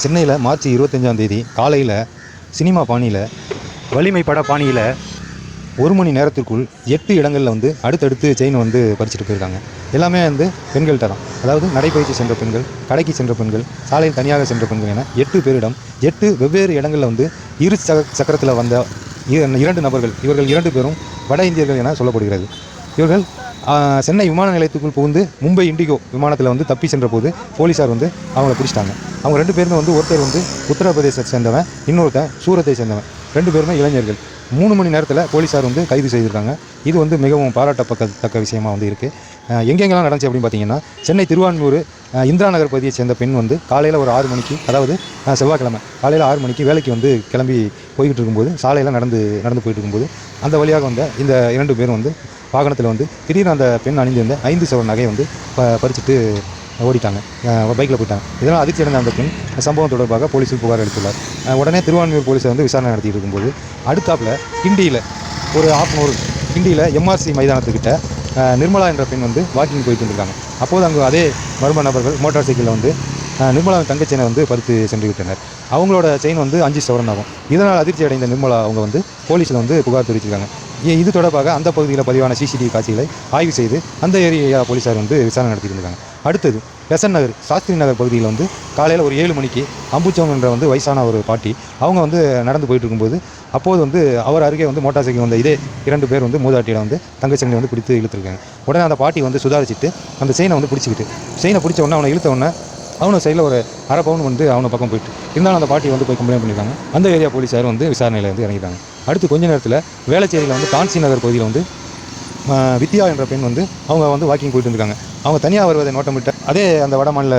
சென்னையில் மார்ச் 25ஆம் தேதி காலையில் சினிமா பாணியில் வலிமை பட பாணியில் 1 மணி நேரத்திற்குள் 8 இடங்களில் வந்து அடுத்தடுத்து செயின் வந்து பறிச்சுட்டு போயிருக்காங்க. எல்லாமே வந்து பெண்கள்கிட்ட தான். அதாவது நடைபயிற்சி சென்ற பெண்கள், கடைக்கு சென்ற பெண்கள், சாலையில் தனியாக சென்ற பெண்கள் என 8 பேரிடம் 8 வெவ்வேறு இடங்களில் வந்து இரு சக்கரத்தில் வந்த 2 நபர்கள். இவர்கள் 2 பேரும் வட இந்தியர்கள் என சொல்லப்படுகிறது. இவர்கள் சென்னை விமான நிலையத்துக்குள் புகுந்து மும்பை இண்டிகோ விமானத்தில் வந்து தப்பி சென்ற போது போலீஸார் வந்து அவங்கள பிடிச்சிட்டாங்க. அவங்க 2 பேருமே வந்து ஒருத்தர் வந்து உத்தரப்பிரதேசத்தை சேர்ந்தவன், இன்னொருத்தன் சூரத்தை சேர்ந்தவன். 2 பேருமே இளைஞர்கள். 3 மணி நேரத்தில் போலீஸார் வந்து கைது செய்திருக்காங்க. இது வந்து மிகவும் பாராட்டத்தக்க விஷயமா வந்து இருக்குது. எங்கெங்கெல்லாம் நடந்துச்சு அப்படின்னு பார்த்தீங்கன்னா, சென்னை திருவான்மூர் இந்திரா நகர் பகுதியை சேர்ந்த பெண் வந்து காலையில் ஒரு 6 மணிக்கு, அதாவது செவ்வாய்க்கிழமை காலையில் 6 மணிக்கு வேலைக்கு வந்து கிளம்பி போய்கிட்டு இருக்கும்போது, சாலையில் நடந்து போயிட்டு இருக்கும்போது அந்த வழியாக வந்த இந்த 2 பேரும் வந்து வாகனத்தில் வந்து திடீர்னு அந்த பெண் அணிந்திருந்த 5 சவரன் நகையை வந்து பறிச்சுட்டு ஓடிட்டாங்க. பைக்கில் போயிட்டாங்க. இதனால் அதிர்ச்சி அடைந்த அந்த பெண் சம்பவம் தொடர்பாக போலீஸில் புகார் அளித்துள்ளார். உடனே திருவான்மூர் போலீஸை வந்து விசாரணை நடத்திட்டு இருக்கும்போது அடுத்தாப்பில் கிண்டியில் ஒரு 1/2 hour கிண்டியில் எம்ஆர்சி மைதானத்துக்கிட்ட நிர்மலா என்ற பெண் வந்து வாக்கிங் போயிட்டு இருந்திருக்காங்க. அப்போது அங்கே அதே மர்ம நபர்கள் மோட்டார் சைக்கிளில் வந்து நிர்மலாவின் தங்க செயினை வந்து பறித்து சென்று விட்டனர். அவங்களோட செயின் வந்து 5 சவரன் ஆகும். இதனால் அதிர்ச்சி அடைந்த நிர்மலா அவங்க வந்து போலீஸில் வந்து புகார் தெரிவிச்சிருக்காங்க. இது தொடர்பாக அந்த பகுதியில் பதிவான சிசிடிவி காட்சிகளை ஆய்வு செய்து அந்த ஏரியா போலீஸார் வந்து விசாரணை நடத்தியிருந்தாங்க. அடுத்தது பெசன்ட் நகர், சாஸ்திரி நகர் பகுதியில் வந்து காலையில் ஒரு 7 மணிக்கு அம்புச்சவன் என்ற வந்து வயசான ஒரு பாட்டி அவங்க வந்து நடந்து போயிட்டு இருக்கும்போது அப்போது வந்து அவர் அருகே வந்து மோட்டார் சைக்கிள் வந்த இதே 2 பேர் வந்து மூதாட்டியிடம் வந்து தங்க செயினை வந்து பிடித்து இழுத்துருக்காங்க. உடனே அந்த பாட்டி வந்து சுதாரிச்சுட்டு அந்த செயினை வந்து செயினை பிடிச்ச உடனே அவனை இழுத்த உடனே அவனை சைடில் ஒரு 1/2 பவுன் வந்து அவனை பக்கம் போயிட்டு இருந்தாலும் அந்த பாட்டி வந்து போய் கம்ப்ளைண்ட் பண்ணியிருக்காங்க. அந்த ஏரியா போலீஸார் வந்து விசாரணையில் வந்து இறங்கிட்டாங்க. அடுத்து கொஞ்ச நேரத்தில் வேளச்சேரியில் வந்து கான்சி நகர் பகுதியில் வந்து வித்யா என்ற பெண் வந்து அவங்க வந்து வாக்கிங் போயிட்டு இருக்காங்க. அவங்க தனியாக வருவதை நோட்டமிட்ட அதே அந்த வட மாநில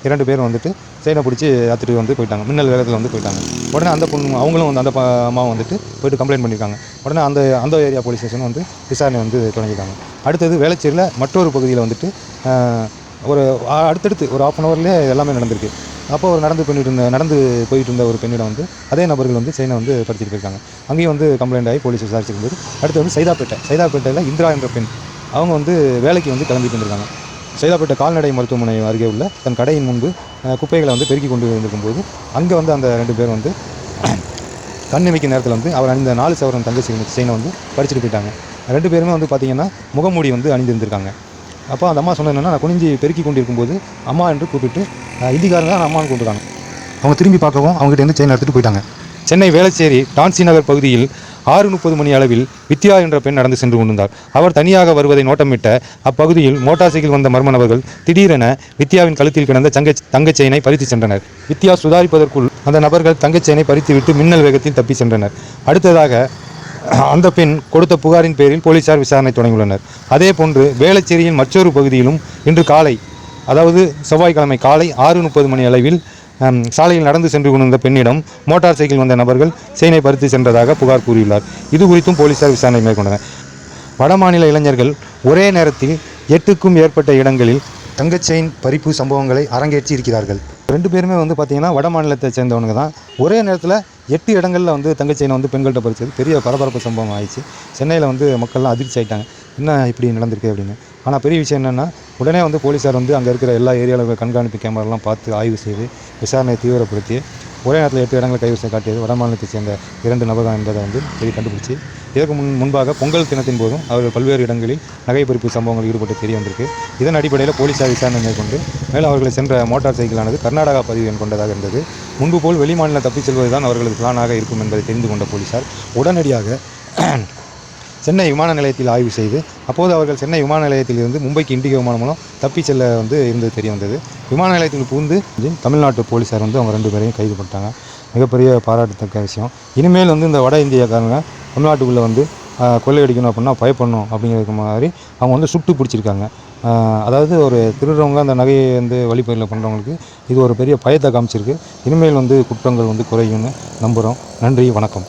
2 பேரும் வந்துட்டு செயினை பிடிச்சி அத்துட்டு வந்து போயிட்டாங்க. மின்னல் வேகத்தில் வந்து போயிட்டாங்க. உடனே அந்த பொண்ணு அவங்களும் வந்து அந்த அம்மாவும் வந்துட்டு போயிட்டு கம்ப்ளைண்ட் பண்ணியிருக்காங்க. உடனே அந்த ஏரியா போலீஸ் ஸ்டேஷன் வந்து விசாரணை வந்து தொடங்கியிருக்காங்க. அடுத்தது வேளச்சேரியில் மற்றொரு பகுதியில் வந்துட்டு ஒரு அடுத்தடுத்து ஒரு 1/2 hourலேயே எல்லாமே நடந்திருக்கு. அப்போ ஒரு நடந்து போயிட்டு இருந்த ஒரு பெண்ணிடம் வந்து அதே நபர்கள் வந்து செயினை வந்து பறிச்சுட்டு போயிருக்காங்க. அங்கேயும் வந்து கம்ப்ளைண்ட் ஆகி போலீஸ் விசாரிச்சிருக்கும்போது அடுத்து வந்து சைதாப்பேட்டையில் இந்திரா என்ற பெண் அவங்க வந்து வேலைக்கு வந்து கிளம்பிட்டு இருந்திருக்காங்க. சைதாப்பேட்டை கால்நடை மருத்துவமனை அருகே உள்ள தன் கடையின் முன்பு குப்பைகளை வந்து பெருக்கி கொண்டு வந்திருக்கும்போது அங்கே வந்து அந்த 2 பேர் வந்து கண்ணிமைக்கும் நேரத்தில் வந்து அவர் அணிந்த 4 சவரன் தங்க செயினை வந்து பறிச்சுட்டு போயிட்டாங்க. 2 பேருமே வந்து பார்த்திங்கன்னா முகமூடி வந்து அணிந்திருந்திருக்காங்க. அப்போ அந்த அம்மா சொன்னது என்னென்னா, நான் குனிஞ்சி பெருக்கி கொண்டு இருக்கும்போது அம்மா என்று கூப்பிட்டு இந்திக்காரங்க தான் அம்மான்னு கூப்பிட்டுருக்காங்க. அவங்க திரும்பி பார்க்கவும் அவங்ககிட்ட இருந்து செயின் எடுத்துகிட்டு போயிட்டாங்க. சென்னை வேளச்சேரி டான்சி நகர் பகுதியில் 6:30 மணி அளவில் வித்யா என்ற பெண் நடந்து சென்று கொண்டிருந்தார். அவர் தனியாக வருவதை நோட்டமிட்ட அப்பகுதியில் மோட்டார் சைக்கிள் வந்த மர்ம நபர்கள் திடீரென வித்யாவின் கழுத்தில் கிடந்த தங்கச் செயினை பறித்து சென்றனர். வித்யா சுதாரிப்பதற்குள் அந்த நபர்கள் தங்கச் செயினை பறித்துவிட்டு மின்னல் வேகத்தில் தப்பி சென்றனர். அடுத்ததாக அந்த பெண் கொடுத்த புகாரின் பேரில் போலீசார் விசாரணை தொடங்கியுள்ளனர். அதே போன்று வேளச்சேரியின் மற்றொரு பகுதியிலும் இன்று காலை, அதாவது செவ்வாய்க்கிழமை காலை 6:30 மணி அளவில் சாலையில் நடந்து சென்று கொண்டிருந்த பெண்ணிடம் மோட்டார் சைக்கிள் வந்த நபர்கள் செயினை பறித்து சென்றதாக புகார் கூறியுள்ளார். இது குறித்தும் போலீசார் விசாரணை மேற்கொண்டனர். வடமாநில இளைஞர்கள் ஒரே நேரத்தில் 8க்கும் மேற்பட்ட இடங்களில் தங்கச் செயின் பறிப்பு சம்பவங்களை அரங்கேற்றி இருக்கிறார்கள். 2 பேருமே வந்து பார்த்திங்கன்னா வட மாநிலத்தை சேர்ந்தவங்க தான். ஒரே நேரத்தில் 8 இடங்களில் வந்து தங்கச் செயினை வந்து பெண்கள்கிட்ட பறிச்சது பெரிய பரபரப்பு சம்பவம் ஆயிடுச்சு. சென்னையில் வந்து மக்கள்லாம் அதிர்ச்சி ஆகிட்டாங்க, என்ன இப்படி நடந்திருக்கு அப்படின்னு. ஆனால் பெரிய விஷயம் என்னென்னா, உடனே வந்து போலீஸார் வந்து அங்கே இருக்கிற எல்லா ஏரியாவில் கண்காணிப்பு கேமராலாம் பார்த்து ஆய்வு செய்து விசாரணையை தீவிரப்படுத்தி ஒரே நேரத்தில் 8 இடங்களை கைவசம் காட்டியது வட மாநிலத்தை சேர்ந்த 2 நபர்கள் என்பதை வந்து கண்டுபிடிச்சி இதற்கு முன்பாக பொங்கல் தினத்தின் போதும் அவர்கள் பல்வேறு இடங்களில் நகை பறிப்பு சம்பவங்கள் ஈடுபட்டு தெரிய வந்திருக்கு. இதன் அடிப்படையில் போலீஸார் விசாரணை மேற்கொண்டு மேலும் அவர்களை சென்ற மோட்டார் சைக்கிளானது கர்நாடகா பதிவு எண் கொண்டதாக இருந்தது. முன்பு போல் வெளிமாநில தப்பிச் செல்வதுதான் அவர்களது பிளானாக இருக்கும் என்பதை தெரிந்து கொண்ட போலீஸார் உடனடியாக சென்னை விமான நிலையத்தில் ஆய்வு செய்து அப்போது அவர்கள் சென்னை விமான நிலையத்தில் இருந்து மும்பைக்கு இண்டிகோ விமானம் மூலம் தப்பி செல்ல வந்து இருந்தது தெரிய வந்தது. விமான நிலையத்தில் புகுந்து தமிழ்நாட்டு போலீஸார் வந்து அவங்க 2 பேரையும் கைது பண்ணிட்டாங்க. மிகப்பெரிய பாராட்டத்தக்க விஷயம். இனிமேல் வந்து இந்த வட இந்தியாக்காரங்க தமிழ்நாட்டுக்குள்ளே வந்து கொள்ளையடிக்கணும் அப்படின்னா பயப்படணும் அப்படிங்கிறதுக்கு மாதிரி அவங்க வந்து சுட்டு பிடிச்சிருக்காங்க. அதாவது ஒரு திருடுறவங்க அந்த நகையை வந்து வழிப்பறியில் பண்ணுறவங்களுக்கு இது ஒரு பெரிய பயத்தை காமிச்சிருக்கு. இனிமேல் வந்து குற்றங்கள் வந்து குறையும்னு நம்புகிறோம். நன்றி, வணக்கம்.